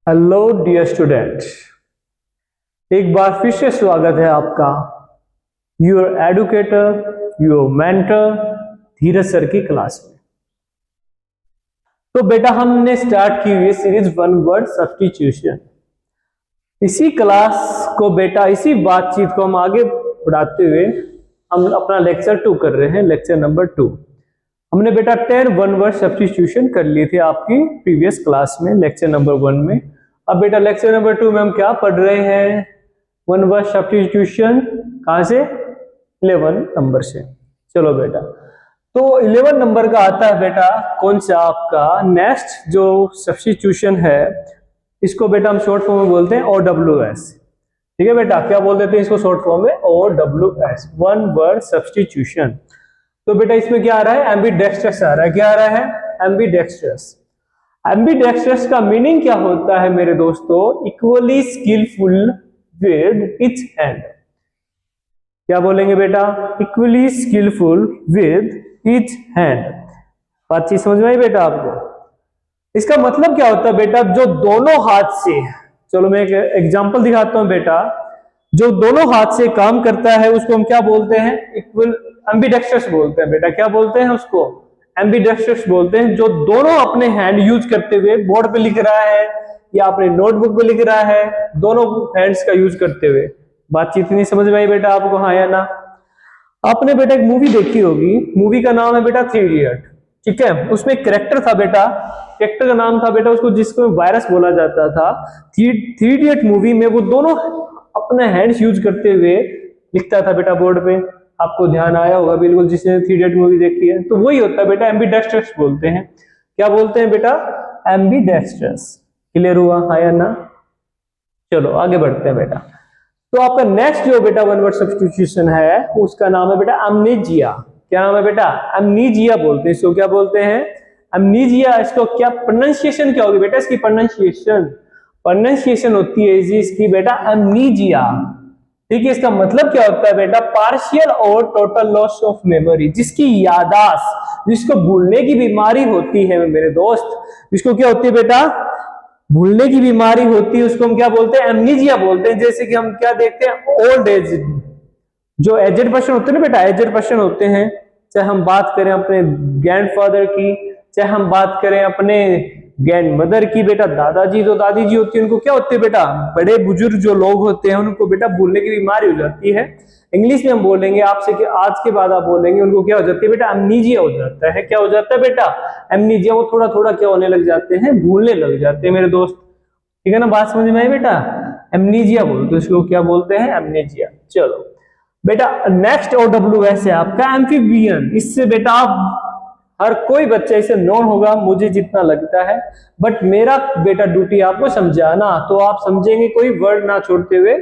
Hello dear student, एक बार फिर से स्वागत है आपका your educator your mentor Dheeraj sir की क्लास में। तो बेटा हमने स्टार्ट की हुई सीरीज वन वर्ड सब्स्टिट्यूशन। इसी क्लास को बेटा इसी बातचीत को हम आगे बढ़ाते हुए हम अपना लेक्चर 2 कर रहे हैं, लेक्चर नंबर 2। हमने बेटा 10 वन वर्ड सब्स्टिट्यूशन कर लिए थे आपकी प्रीवियस क्लास में लेक्चर नंबर 1 में। अब बेटा लेक्चर नंबर 2 में हम क्या पढ़ रहे हैं? One word substitution. कहां से? 11 नंबर से। चलो बेटा, तो 11 नंबर का आता है बेटा कौन सा आपका नेक्स्ट जो सब्स्टिट्यूशन है, इसको बेटा हम शॉर्ट फॉर्म में बोलते हैं OWS। ठीक है बेटा, क्या बोल देते हैं इसको शॉर्ट फॉर्म में? OWS, one word substitution. तो बेटा इसमें क्या आ रहा है? एम्बीडेक्स्ट्रस आ रहा है। क्या आ रहा है? एम्बीडेक्स्ट्रस। एम्बीडेक्स्ट्रस का मीनिंग क्या होता है मेरे दोस्तों? Equally skillful with each hand. क्या बोलेंगे बेटा? Equally skillful with each hand. बातचीत समझ में आई बेटा आपको? इसका मतलब क्या होता है बेटा? जो दोनों हाथ से, चलो मैं एक एग्जांपल दिखाता हूं बेटा, जो दोनों हाथ से काम करता है उसको हम क्या बोलते हैं? इक्वल एम्बीडेक्स्ट्रस बोलते हैं बेटा। क्या बोलते हैं उसको? एम्बीडेक्स्ट्रस बोलते हैं। जो दोनों अपने हैंड यूज करते हुए बोर्ड पे लिख रहा है या अपने नोटबुक पे लिख रहा है, दोनों हैंड्स का यूज करते हुए। बातचीत नहीं समझ में आई बेटा आपको? हाँ या ना? आपने बेटा एक मूवी देखी होगी, मूवी का नाम है बेटा 3 इडियट। ठीक है, उसमें एक कैरेक्टर था बेटा, कैरेक्टर का नाम था बेटा उसको जिसको वायरस बोला जाता था। 3 इडियट मूवी में वो दोनों अपने हैंड्स यूज करते हुए लिखता था बेटा बोर्ड पे। आपको ध्यान आया होगा बिल्कुल, जिसने 3 इडियट मूवी देखी है। तो वही होता है बेटा, एम्बीडेक्स्ट्रस बोलते हैं। क्या बोलते हैं बेटा? एम्बीडेक्स्ट्रस। क्लियर हुआ? हाँ या ना? चलो आगे बढ़ते हैं बेटा। तो आपका नेक्स्ट जो बेटा वन वर्ड सब्स्टिट्यूशन है उसका नाम है बेटा अमनीजिया। क्या नाम है बेटा? अमनीजिया बोलते हैं इसको। क्या बोलते हैं? अमनीजिया। इसको क्या प्रोनाउंसिएशन क्या होगी बेटा? इसकी प्रोनाउंसिएशन होती है इसकी बेटा अमनीजिया। ठीक है, इसका मतलब क्या होता है बेटा? पार्शियल और टोटल लॉस ऑफ मेमोरी। जिसकी याददाश्त, जिसको भूलने की बीमारी होती है मेरे दोस्त, जिसको क्या होती है बेटा? भूलने की बीमारी होती है, उसको हम क्या बोलते हैं? एमनीजिया बोलते हैं। जैसे कि हम क्या देखते हैं? ओल्ड एज, जो एजेड पर्सन होते हैं ना बेटा, एजेड पर्सन होते हैं, चाहे हम बात करें अपने ग्रैंडफादर की, चाहे हम बात करें अपने ग्रैंड मदर की बेटा, दादाजी जो दादी जी होती है उनको क्या होती है बेटा? बड़े बुजुर्ग जो लोग होते हैं उनको बेटा भूलने की बीमारी हो जाती है। इंग्लिश में हम बोलेंगे आपसे कि आज के बाद आप बोलेंगे उनको क्या हो जाती है बेटा? एमनीजिया हो जाता है। क्या हो जाता है बेटा? एमनीजिया। वो थोड़ा थोड़ा क्या होने लग जाते हैं? भूलने लग जाते हैं मेरे दोस्त। ठीक है ना? बात समझ में आई बेटा? एमनीजिया बोलते हैं इसको। क्या बोलते हैं? एमनीजिया। चलो बेटा नेक्स्ट OWS है आपका एम्फीबियन। इससे बेटा आप हर कोई बच्चा इसे नोन होगा मुझे जितना लगता है, बट मेरा बेटा ड्यूटी आपको समझाना, तो आप समझेंगे कोई वर्ड ना छोड़ते हुए।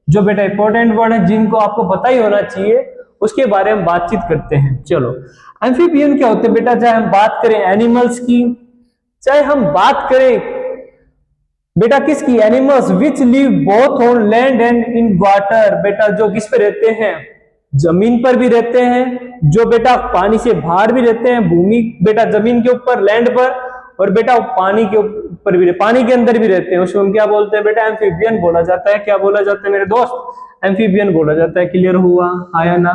जो बेटा इंपॉर्टेंट वर्ड है जिनको आपको पता ही होना चाहिए उसके बारे में बातचीत करते हैं। चलो एम्फीबियन क्या होते हैं बेटा? चाहे हम बात करें एनिमल्स की, चाहे हम बात करें बेटा किसकी? Animals which live both on land and in water. बेटा जो किस पे रहते हैं? जमीन पर भी रहते हैं, जो बेटा पानी से बाहर भी रहते हैं, भूमि बेटा जमीन के ऊपर लैंड पर, और बेटा पानी के ऊपर भी, पानी के अंदर भी रहते हैं। उसको हम क्या बोलते हैं बेटा? एम्फीबियन बोला जाता है। क्या बोला जाता है मेरे दोस्त? एम्फीबियन बोला जाता है। क्लियर हुआ? आया ना?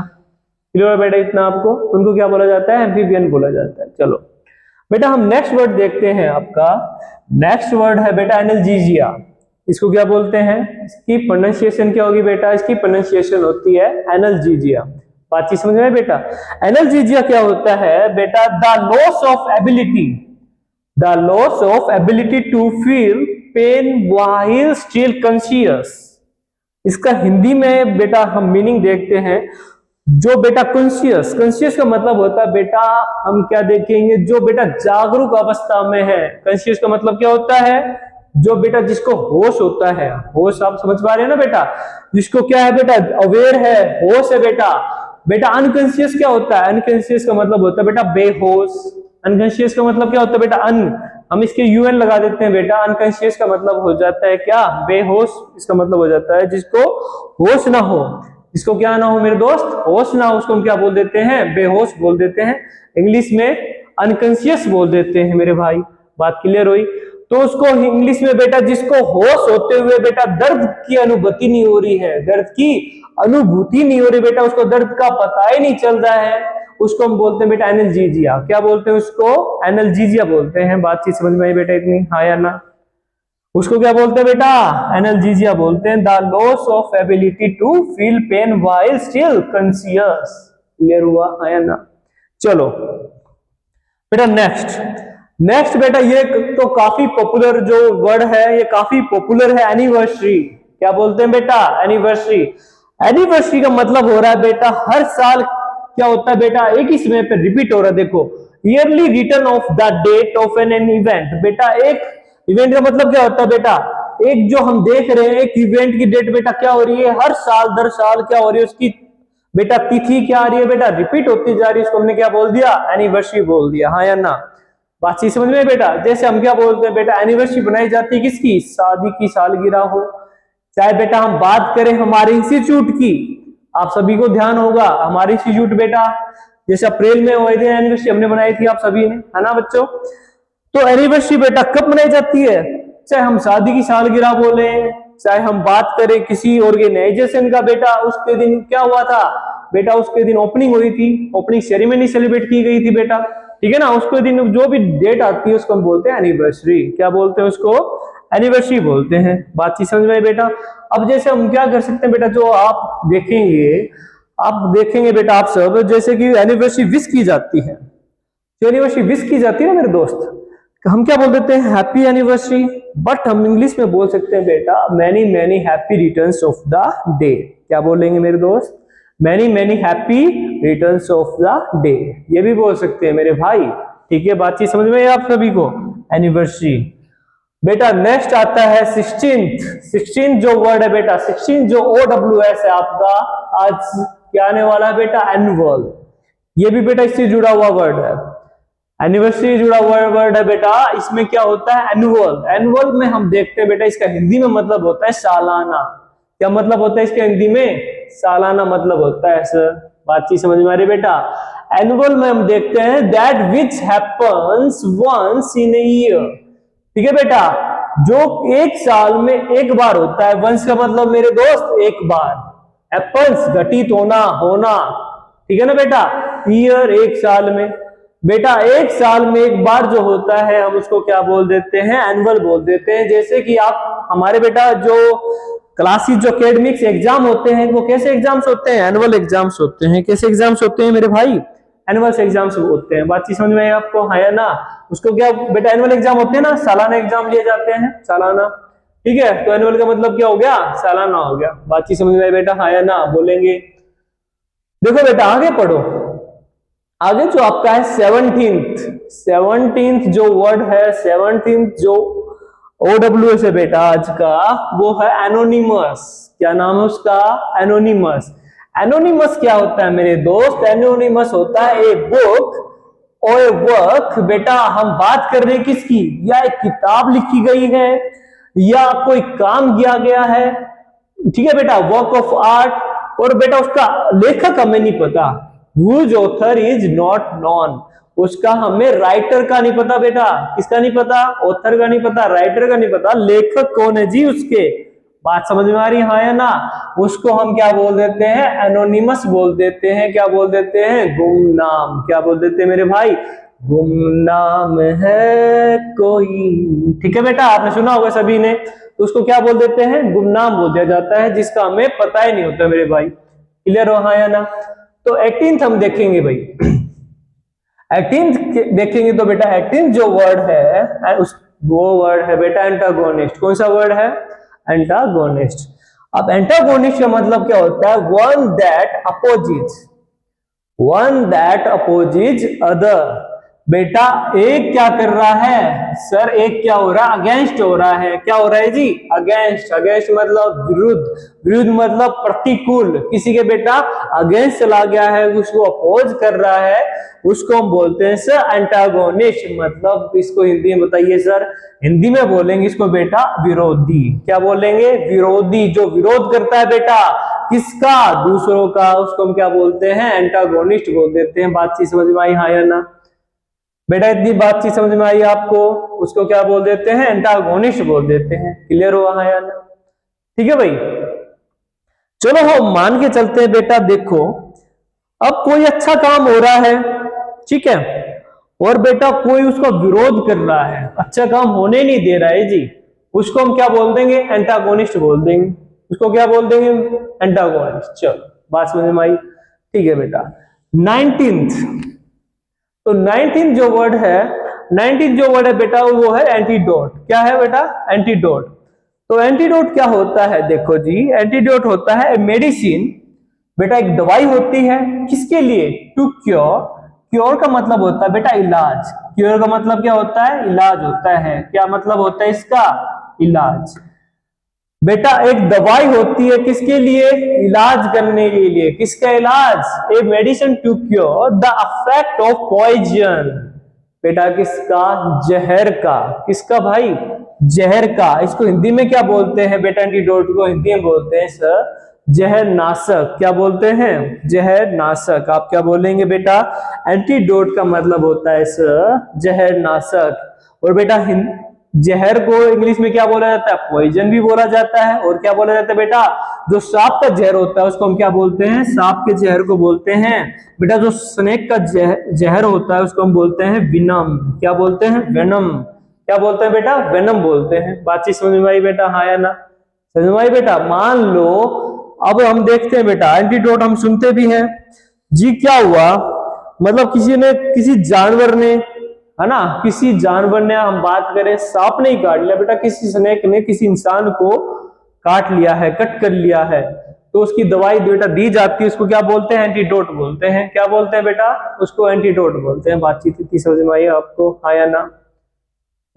क्लियर है बेटा इतना आपको? उनको क्या बोला जाता है? एम्फीबियन बोला जाता है। चलो बेटा हम नेक्स्ट वर्ड देखते हैं। आपका नेक्स्ट वर्ड है बेटा एनाल्जेसिया। इसको क्या बोलते हैं? इसकी प्रोनाउंसिएशन क्या होगी बेटा? इसकी प्रोनाउंसिएशन होती है एनाल्जेसिया। बातचीत समझ में बेटा? एनाल्जेसिया क्या होता है बेटा? The loss of ability, the loss of ability to feel pain while still conscious. इसका हिंदी में बेटा हम मीनिंग देखते हैं। जो बेटा कॉन्शियस, कॉन्शियस का मतलब होता है बेटा, हम क्या देखेंगे? जो बेटा जागरूक अवस्था में है। कॉन्शियस का मतलब क्या होता है? जो बेटा जिसको होश होता है। होश आप समझ पा रहे हैं ना बेटा? जिसको क्या है बेटा? अवेयर है, होश है बेटा। बेटा अनकॉन्शियस क्या होता है? अनकॉन्शियस का मतलब होता है बेटा बेहोश। अनकॉन्शियस का मतलब क्या होता है बेटा? हम इसके UN लगा देते हैं बेटा। अनकॉन्शियस का मतलब हो जाता है क्या? बेहोश। इसका मतलब हो जाता है जिसको होश ना हो। इसको क्या ना हो मेरे दोस्त? होश ना हो, उसको हम क्या बोल देते हैं? बेहोश बोल देते हैं। इंग्लिश में अनकॉन्शियस बोल देते हैं मेरे भाई। बात क्लियर हुई? तो उसको इंग्लिश में बेटा, जिसको होश होते हुए बेटा दर्द की अनुभूति नहीं हो रही है, दर्द की अनुभूति नहीं हो रही बेटा, उसको दर्द का पता ही नहीं चल रहा है, उसको हम बोलते हैं बेटा एनाल्जेसिया। क्या बोलते हैं उसको? एनाल्जेसिया बोलते हैं। बातचीत समझ में आई बेटा इतनी, हाँ या ना? उसको क्या बोलते हैं बेटा? एनाल्जेसिया बोलते हैं। The loss of ability to feel pain while still conscious. Clear हुआ, हाँ या ना? चलो बेटा नेक्स्ट बेटा, ये तो काफी पॉपुलर जो वर्ड है, ये काफी पॉपुलर है, एनिवर्सरी। क्या बोलते हैं बेटा? एनिवर्सरी। एनिवर्सरी का मतलब हो रहा है बेटा हर साल क्या होता है बेटा, एक ही समय पे रिपीट हो रहा है। देखो, yearly return of the date of an event. बेटा एक इवेंट का मतलब क्या होता है बेटा, एक जो हम देख रहे हैं एक इवेंट की डेट बेटा क्या हो रही है, हर साल दर साल क्या हो रही है, उसकी बेटा तिथि क्या आ रही है बेटा, रिपीट होती जा रही है। इसको हमने क्या बोल दिया? एनिवर्सरी बोल दिया, हाँ या ना? बात चीज समझ में बेटा? जैसे हम क्या बोलते हैं बेटा, एनिवर्सरी बनाई जाती है किसकी? शादी की सालगिरह हो। चाहे बेटा हम बात करें हमारे इंस्टीट्यूट की, आप सभी को ध्यान होगा हमारे इंस्टीट्यूट बेटा जैसे अप्रैल में हुए थे एनिवर्सरी हमने बनाई थी आप सभी ने, है ना बच्चों? तो एनिवर्सरी बेटा कब मनाई जाती है? चाहे हम शादी की सालगिरह बोले, चाहे हम बात करें किसी ऑर्गेनाइजेशन का बेटा, उसके दिन क्या हुआ था बेटा, उसके दिन ओपनिंग हुई थी, ओपनिंग सेरेमनी सेलिब्रेट की गई थी बेटा, ठीक है ना? उसके दिन जो भी डेट आती है उसको हम बोलते हैं एनिवर्सरी। क्या बोलते हैं उसको? एनिवर्सरी बोलते हैं। बातचीत समझ में बेटा? अब जैसे हम क्या कर सकते हैं बेटा, जो आप देखेंगे बेटा आप सब, जैसे कि एनिवर्सरी विश की जाती है, जो एनिवर्सरी विश की जाती है ना मेरे दोस्त, हम क्या बोल देते हैं? Happy anniversary. बट हम इंग्लिश में बोल सकते हैं बेटा many many happy returns of the day. क्या बोलेंगे मेरे दोस्त? Many many happy returns of the day, ये भी बोल सकते हैं मेरे भाई, ठीक है? बातचीत समझ में आप सभी को? एनिवर्सरी। बेटा नेक्स्ट आता है 16th जो वर्ड है बेटा, 16 जो OWS है आपका, आज क्या आने वाला है बेटा? एनुअल। ये भी बेटा इससे जुड़ा हुआ वर्ड है, एनिवर्सरी जुड़ा हुआ वर्ड है बेटा। इसमें क्या होता है? एनुअल। एनुअल में हम देखते हैं बेटा इसका हिंदी में मतलब होता है सालाना। क्या मतलब होता है इसका हिंदी में? सालाना मतलब होता है सर। बातचीत समझ में आ रही बेटा? एनुअल में हम देखते हैं that which happens once in a year, ठीक है बेटा, जो एक साल में एक बार होता है। वंस का मतलब मेरे दोस्त एक बार, हैपन्स घटित होना, ठीक है ना बेटा? ईयर एक साल में, बेटा एक साल में एक बार जो होता है हम उसको क्या बोल देते हैं? एनुअल बोल देते हैं। जैसे कि आप हमारे बेटा जो क्लासेस जो एकेडमिक्स एग्जाम होते हैं वो कैसे एग्जाम्स होते हैं? एनुअल एग्जाम्स होते हैं। कैसे एग्जाम्स होते हैं मेरे भाई? एनुअल एग्जाम्स होते हैं। बातचीत समझ में आई आपको, हाँ या ना? उसको क्या बेटा एनुअल एग्जाम होते हैं ना, सालाना एग्जाम लिए जाते हैं, सालाना, ठीक है? तो एनुअल का मतलब क्या हो गया? सालाना हो गया। बातचीत समझ में आई बेटा, हाँ या ना बोलेंगे? देखो बेटा आगे पढ़ो, आगे जो आपका है 17th जो वर्ड है, 17th जो OWS है बेटा आज का, वो है एनोनिमस। क्या नाम है उसका? एनोनिमस। एनोनिमस क्या होता है मेरे दोस्त? एनोनिमस होता है ए बुक और ए वर्क। बेटा हम बात कर रहे हैं किसकी? या एक किताब लिखी गई है या कोई काम किया गया है, ठीक है बेटा, वर्क ऑफ आर्ट, और बेटा उसका लेखक हमें नहीं पता, whose author is not known, उसका हमें राइटर का नहीं पता बेटा। किसका नहीं पता? ऑथर का नहीं पता, राइटर का नहीं पता, लेखक कौन है जी उसके। बात समझ में आ रही है, हाँ या ना? उसको हम क्या बोल देते हैं? एनोनिमस बोल देते हैं। क्या बोल देते हैं? गुमनाम। क्या बोल देते हैं मेरे भाई? गुमनाम है कोई, ठीक है बेटा, आपने सुना होगा सभी ने। तो उसको क्या बोल देते हैं? गुमनाम बोल दिया जाता है, जिसका हमें पता ही नहीं होता मेरे भाई। क्लियर हो, हाँ या ना? तो 18th हम देखेंगे भाई, 18th देखेंगे तो बेटा 18th जो वर्ड है वो वर्ड है बेटा एंटागोनिस्ट। कौन सा वर्ड है? एंटागोनिस्ट। अब एंटागोनिस्ट का मतलब क्या होता है? One that opposes other. बेटा एक क्या कर रहा है सर? एक क्या हो रहा है? अगेंस्ट हो रहा है। क्या हो रहा है जी? अगेंस्ट। अगेंस्ट मतलब विरुद्ध, विरुद्ध मतलब प्रतिकूल, किसी के बेटा अगेंस्ट चला गया है, उसको अपोज कर रहा है, उसको हम बोलते हैं सर एंटागोनिस्ट। मतलब इसको हिंदी में बताइए सर। हिंदी में बोलेंगे इसको बेटा विरोधी। क्या बोलेंगे? विरोधी। जो विरोध करता है बेटा किसका? दूसरों का, उसको हम क्या बोलते हैं? एंटागोनिस्ट बोल देते हैं। बातचीत समझ में आई, हाँ या ना? बेटा इतनी बातचीत समझ में आई आपको? उसको क्या बोल देते हैं? एंटागोनिस्ट बोल देते हैं। क्लियर हुआ है या ना? ठीक है भाई, चलो हम मान के चलते हैं बेटा। देखो अब कोई अच्छा काम हो रहा है, ठीक है, और बेटा कोई उसका विरोध कर रहा है, अच्छा काम होने नहीं दे रहा है जी, उसको हम क्या बोल देंगे? एंटागोनिस्ट बोल देंगे। उसको क्या बोल देंगे? एंटागोनिस्ट। चलो बात समझ में आई? ठीक है बेटा। 19th, तो 19th जो वर्ड है, 19th जो वर्ड है बेटा वो है एंटीडोट। क्या है बेटा? एंटीडोट। तो एंटीडोट क्या होता है? देखो जी, एंटीडोट होता है मेडिसिन। बेटा एक दवाई होती है, किसके लिए? To cure. क्योर का मतलब होता है बेटा इलाज। क्योर का मतलब क्या होता है? इलाज होता है। क्या मतलब होता है इसका? इलाज। बेटा एक दवाई होती है किसके लिए? इलाज करने के लिए। किसका इलाज? A medicine to cure the affect of poison. बेटा किसका? जहर का। किसका भाई? जहर का। इसको हिंदी में क्या बोलते हैं बेटा? एंटीडोट को हिंदी में बोलते हैं सर जहर नाशक। क्या बोलते हैं? जहर नाशक। आप क्या बोलेंगे बेटा? एंटीडोट का मतलब होता है सर जहर नाशक। और बेटा जहर को इंग्लिश में क्या बोला जाता है? पॉइजन भी बोला जाता है। और क्या बोला जाता है बेटा? जो सांप का जहर होता है उसको हम क्या बोलते हैं? सांप के जहर को बोलते हैं। बेटा जो स्नेक का जहर होता है उसको हम बोलते हैं विनम। क्या बोलते हैं? वेनम। क्या बोलते हैं बेटा? वेनम बोलते हैं। बातचीत समझ में आई बेटा? हाँ या ना? समझ में आई बेटा? मान लो अब हम देखते हैं बेटा एंटीडोट हम सुनते भी हैं जी। क्या हुआ? मतलब किसी ने, किसी जानवर ने, है ना, किसी जानवर ने, हम बात करें सांप ने ही काट लिया बेटा, किसी स्नेक ने किसी इंसान को काट लिया है, कट कर लिया है, तो उसकी दवाई बेटा दी जाती है। उसको क्या बोलते हैं? एंटीडोट बोलते हैं। क्या बोलते हैं बेटा? उसको एंटीडोट बोलते हैं। बातचीत इतनी समझ में आई आपको? हाँ या ना?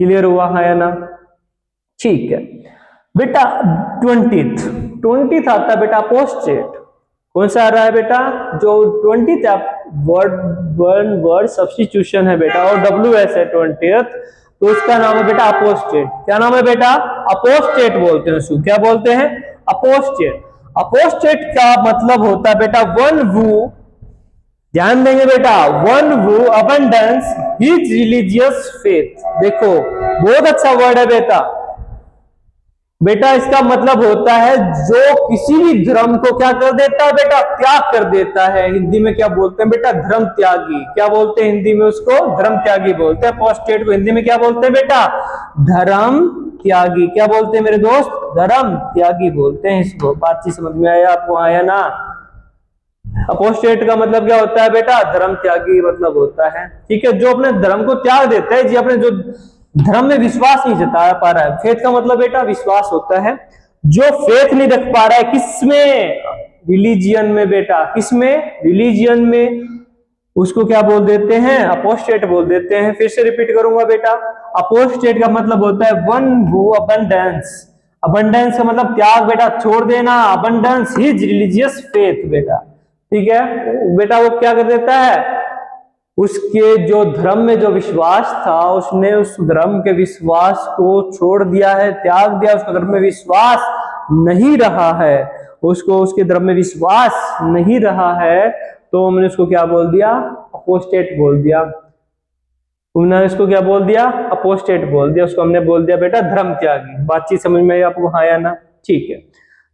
क्लियर हुआ? हाँ या ना? ठीक है बेटा। 20th आता है बेटा अपोस्टेट। कौन सा आ रहा है बेटा? जो 20th वर्ड सब्स्टिट्यूशन है बेटा, और WS है 20th, तो उसका नाम है बेटा अपोस्टेट। क्या नाम है बेटा? अपोस्टेट बोलते हैं उसको। क्या बोलते हैं? अपोस्टेट। अपोस्टेट का मतलब होता है बेटा वन हु, ध्यान देंगे बेटा, one who abundance his religious faith. देखो बहुत अच्छा वर्ड है बेटा। बेटा इसका मतलब होता है जो किसी भी धर्म को क्या कर देता है बेटा? त्याग कर देता है। हिंदी में क्या बोलते हैं बेटा? धर्म त्यागी। क्या बोलते हैं हिंदी में उसको? धर्म त्यागी बोलते हैं। अपोस्टेट को हिंदी में क्या बोलते हैं बेटा? धर्म त्यागी। क्या बोलते हैं मेरे दोस्त? धर्म त्यागी बोलते हैं इसको। बातचीत समझ में आया आपको? आया ना? अपोस्टेट का मतलब क्या होता है बेटा? धर्म त्यागी मतलब होता है। ठीक है, जो अपने धर्म को त्याग देता है जी, अपने जो धर्म में विश्वास नहीं जता पा रहा है। फेथ का मतलब बेटा विश्वास होता है। जो फेथ नहीं रख पा रहा है किसमें? रिलीजियन में बेटा। किसमें? रिलीजियन में। उसको क्या बोल देते हैं? अपोस्टेट बोल देते हैं। फिर से रिपीट करूंगा बेटा, अपोस्टेट का मतलब होता है वन हु अबंडेंस। अबंडेंस का मतलब त्याग बेटा, छोड़ देना। अबंडेंस हिज रिलीजियस फेथ बेटा। ठीक है बेटा, वो क्या कर देता है? उसके जो धर्म में जो विश्वास था, उसने उस धर्म के विश्वास को छोड़ दिया है, त्याग दिया। उसका धर्म में विश्वास नहीं रहा है, उसको उसके धर्म में विश्वास नहीं रहा है, तो हमने उसको क्या बोल दिया? अपोस्टेट बोल दिया। तुमने इसको क्या बोल दिया? अपोस्टेट बोल दिया। उसको हमने बोल दिया बेटा धर्म त्यागी। बातचीत समझ में आई आपको? हाँ या ना? ठीक है,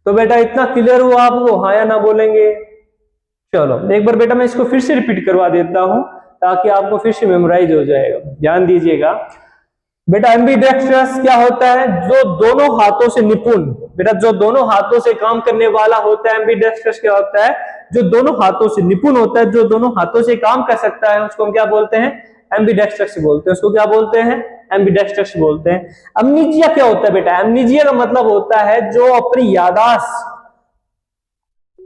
तो बेटा इतना क्लियर हुआ आपको? हाँ या ना बोलेंगे? चलो एक बार बेटा मैं इसको फिर से रिपीट करवा देता हूं ताकि आपको फिर से मेमोराइज हो जाएगा। ध्यान दीजिएगा बेटा, एम्बीडेक्स्ट्रस क्या होता है? जो दोनों हाथों से निपुण। बेटा जो दोनों हाथों से काम करने वाला होता है, एम्बीडेक्स्ट्रस क्या होता है? जो दोनों हाथों से निपुण होता है, जो दोनों हाथों से काम कर सकता है, उसको हम क्या बोलते हैं? एम्बीडेक्स्ट्रस बोलते हैं। उसको क्या बोलते हैं? एम्बीडेक्स्ट्रस बोलते हैं। अम्नीजिया क्या होता है बेटा? अम्नीजिया का मतलब होता है जो अपनी याददाश्त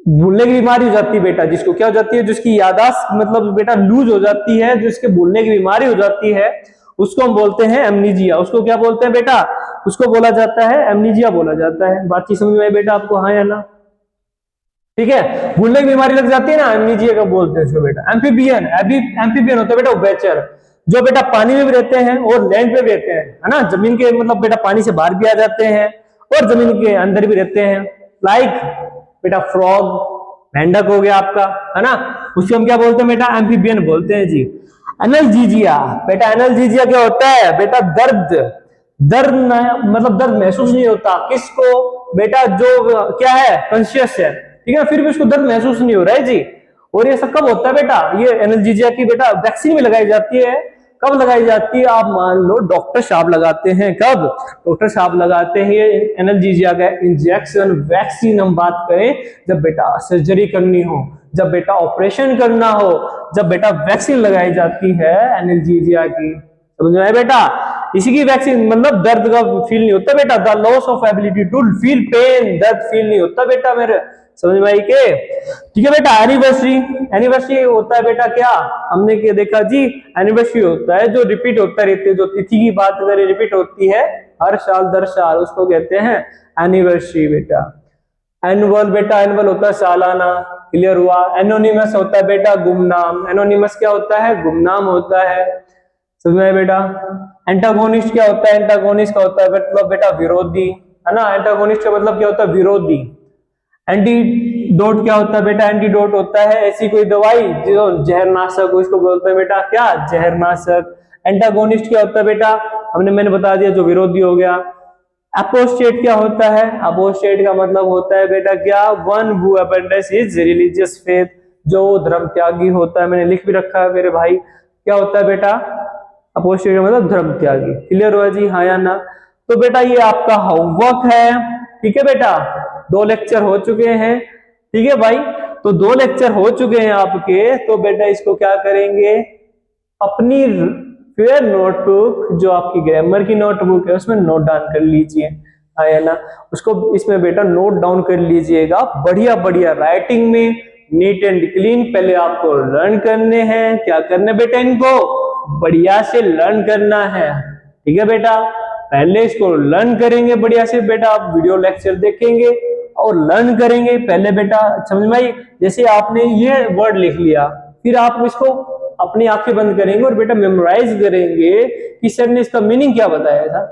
भूलने की बीमारी हो जाती है बेटा, जिसको क्या हो जाती है? जिसकी याददाश्त मतलब बेटा लूज हो जाती है, जिसके भूलने की बीमारी हो जाती है, उसको हम बोलते हैं एमनीजिया। उसको क्या बोलते हैं बेटा? उसको बोला जाता है एमनीजिया बोला जाता है। बातचीत समझ में आई बेटा आपको? हाँ या ना? ठीक है, भूलने की बीमारी लग जाती है ना, एमनीजिया का बोलते हैं उसको बेटा। एम्फीबियन, एम्फीबियन होता है बेटा उभयचर, जो बेटा पानी में भी रहते हैं और लैंड पे भी रहते हैं, है ना। जमीन के मतलब बेटा पानी से बाहर भी आ जाते हैं और जमीन के अंदर भी रहते हैं। लाइक बेटा फ्रॉग, मेंढक हो गया आपका, है ना, उसको हम क्या बोलते हैं बेटा? एम्फीबियन बोलते हैं जी। एनाल्जीजिया बेटा, एनाल्जीजिया क्या होता है बेटा? दर्द, दर्द मतलब दर्द महसूस नहीं होता किसको बेटा? जो क्या है, कॉन्शियस है, ठीक है, फिर भी उसको दर्द महसूस नहीं हो रहा है जी। और ये सब कब होता है बेटा? ये एनाल्जीजिया की बेटा वैक्सीन भी लगाई जाती है। कब लगाई जाती है? आप मान लो डॉक्टर साहब लगाते हैं। कब? डॉक्टर साहब लगाते हैं एनाल्जीजिया का इंजेक्शन, वैक्सीन हम बात करें जब बेटा सर्जरी करनी हो, जब बेटा ऑपरेशन करना हो, जब बेटा वैक्सीन लगाई जाती है एनाल्जीजिया की। समझ में आया बेटा? इसी की वैक्सीन, मतलब दर्द का फील नहीं होता बेटा, the loss of ability to feel pain, दर्द फील नहीं होता बेटा मेरे। समझ में आई के? ठीक है बेटा। एनिवर्सरी, एनिवर्सरी होता है बेटा क्या? हमने क्या देखा जी? एनिवर्सरी होता है जो रिपीट होता रहती है, जो तिथि की बात करें रिपीट होती है हर साल दर साल, उसको कहते हैं एनिवर्सरी बेटा। एनुअल बेटा, एनुअल होता है सालाना, क्लियर हुआ। एनोनिमस होता है बेटा गुमनाम, एनोनिमस क्या होता है? गुमनाम होता है। समझ में बेटा? एंटागोनिस्ट क्या होता है? एंटागोनिस्ट का होता है मतलब बेटा विरोधी, है ना? एंटागोनिस्ट का मतलब क्या होता है? विरोधी। एंटीडोट क्या होता है बेटा? एंटीडोट होता है ऐसी कोई दवाई जो जहरनाशक, उसको बोलते हैं बेटा क्या? जहरनाशक। एंटागोनिस्ट क्या होता है बेटा? मैंने बता दिया, जो विरोधी हो गया। अपोस्टेट क्या होता है? अपोस्टेट का मतलब होता है बेटा क्या? One who abundance his religious faith, जो धर्म त्यागी होता है। मैंने लिख भी रखा है मेरे भाई। क्या होता है बेटा? अपोस्टेट का मतलब धर्म त्यागी। क्लियर हुआ जी, हाँ या ना? तो बेटा ये आपका होमवर्क है, ठीक है बेटा। 2 लेक्चर हो चुके हैं, ठीक है भाई। तो 2 लेक्चर हो चुके हैं आपके, तो बेटा इसको क्या करेंगे? अपनी फिर नोटबुक, जो आपकी ग्रामर की नोटबुक है, उसमें नोट डाउन कर लीजिए, है ना? उसको इसमें बेटा नोट डाउन कर लीजिएगा, बढ़िया बढ़िया राइटिंग में, नीट एंड क्लीन। पहले आपको लर्न करने हैं, क्या करना बेटा? इनको बढ़िया से लर्न करना है, ठीक है बेटा। पहले इसको लर्न करेंगे बढ़िया से बेटा, आप वीडियो लेक्चर देखेंगे और लर्न करेंगे पहले बेटा। समझ में आई? जैसे आपने ये वर्ड लिख लिया, फिर आप इसको अपनी आंखें बंद करेंगे और बेटा मेमोराइज करेंगे कि सर ने इसका मीनिंग क्या बताया था,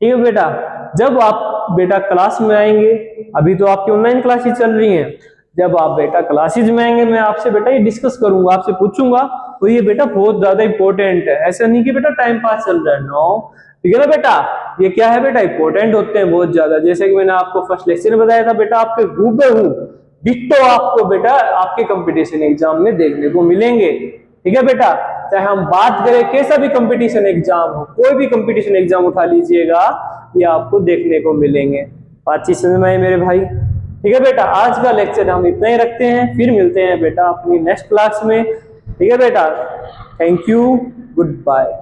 ठीक है बेटा। जब आप बेटा क्लास में आएंगे, अभी तो आपकी ऑनलाइन क्लासेस चल रही हैं, जब आप बेटा क्लासेस में आएंगे, मैं आपसे बेटा ये डिस्कस करूंगा, आपसे पूछूंगा, तो ये बेटा बहुत ज्यादा इंपॉर्टेंट है। ऐसा नहीं कि बेटा टाइम पास चल रहा है, नो, ठीक है ना बेटा? ये क्या है बेटा? इंपॉर्टेंट होते हैं बहुत ज्यादा। जैसे कि मैंने आपको फर्स्ट लेक्चर में बताया था बेटा, आपके हूबहू डिट्टो आपको बेटा आपके कंपटीशन एग्जाम में देखने को मिलेंगे, ठीक है बेटा। चाहे हम बात करें कैसा भी कंपटीशन एग्जाम हो, कोई भी कंपटीशन एग्जाम उठा लीजिएगा, ये आपको देखने को मिलेंगे। बातचीत समझ में आई मेरे भाई? ठीक है बेटा, आज का लेक्चर हम इतना ही रखते हैं, फिर मिलते हैं बेटा अपनी नेक्स्ट क्लास में, ठीक है बेटा। Thank you, good bye.